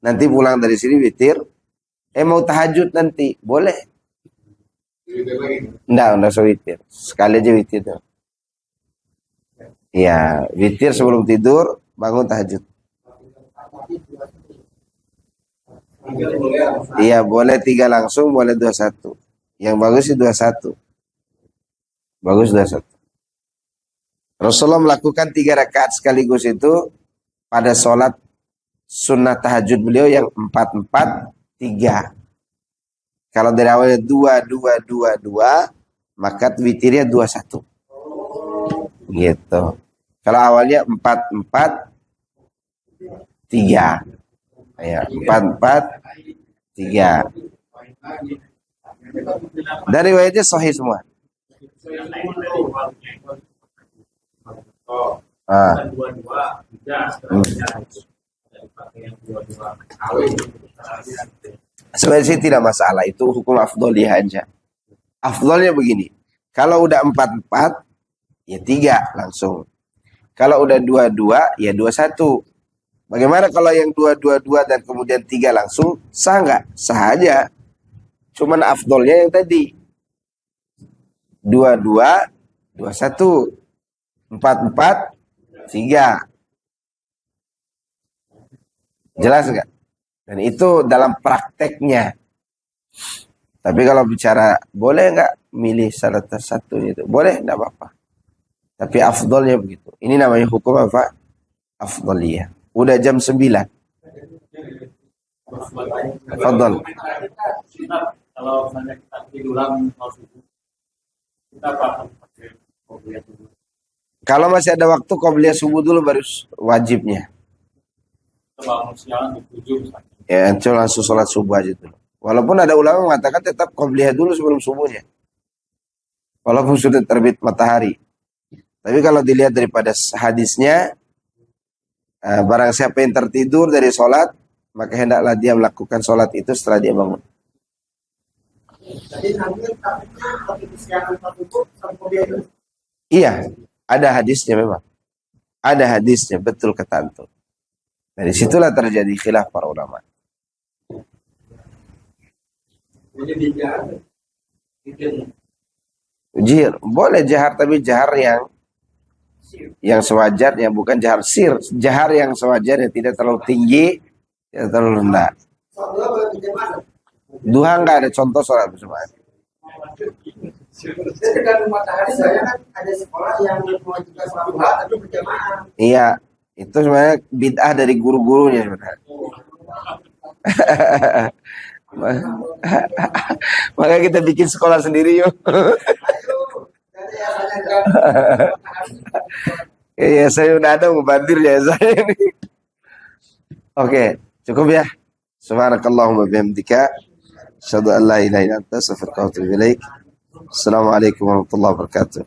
Speaker 1: nanti pulang dari sini witir, mau tahajud nanti, boleh. Enggak usah witir. Sekali aja witir tuh. Iya, witir sebelum tidur, bangun tahajud. Iya, boleh 3 langsung, boleh 21. Yang bagus sih 21. Bagus 21. Rasulullah melakukan 3 rakaat sekaligus itu pada sholat sunnah tahajud beliau yang 4-4-3. Kalau dari awalnya 2-2-2-2, maka witirnya 21. Gitu. Kalau awalnya 4-4-3. Ya, 4-4-3. Dari riwayatnya sahih semua. Sebenarnya sih tidak masalah, itu hukum afdoliyah aja. Afdolnya begini, kalau udah 4-4 ya 3 langsung. Kalau udah 2-2 ya 21. Bagaimana kalau yang 2-2-2 dan kemudian 3 langsung? Sah nggak? Sah aja. Cuman afdolnya yang tadi 2-2 2-1, 4-4-3. Jelas nggak? Dan itu dalam prakteknya. Tapi kalau bicara boleh nggak milih salah satu itu? Boleh, nggak apa-apa. Tapi afdolnya begitu. Ini namanya hukum apa? Afdoliyah. Udah jam 9. Fadol.
Speaker 3: Kalau misalnya kita tiduran mau subuh, kita pakai qobliyah dulu.
Speaker 1: Kalau masih ada waktu qobliyah subuh dulu baru wajibnya.
Speaker 3: Kita bangun siang di 7 misalnya.
Speaker 1: Ya, langsung sholat subuh aja dulu. Walaupun ada ulama mengatakan tetap qobliyah dulu sebelum subuhnya. Walaupun sudah terbit matahari. Tapi kalau dilihat daripada hadisnya, barang siapa yang tertidur dari sholat, maka hendaklah dia melakukan sholat itu setelah dia bangun. Iya, ada hadisnya memang. Ada hadisnya, betul kata antum. Dari situlah terjadi khilaf para ulama. Jihar, boleh jahar tapi jahar yang sewajarnya, bukan jahar sir. Jahar yang sewajarnya, tidak terlalu tinggi, tidak terlalu rendah. Duha nggak ada contoh sholat berjamaah.
Speaker 2: Dengan matahari saya kan ada sekolah yang mewajibkan sholat duha tapi berjamaah.
Speaker 1: Iya, itu sebenarnya bid'ah dari guru-gurunya sebenarnya. Maka kita bikin sekolah sendiri yuk. Iya, saya udah ada mubadir ya saya ini. Oke, cukup ya. Subhanakallahumma bihamdika asyhadu an la ilaha illa anta astaghfiruka wa atubu ilaik. Assalamualaikum warahmatullahi wabarakatuh.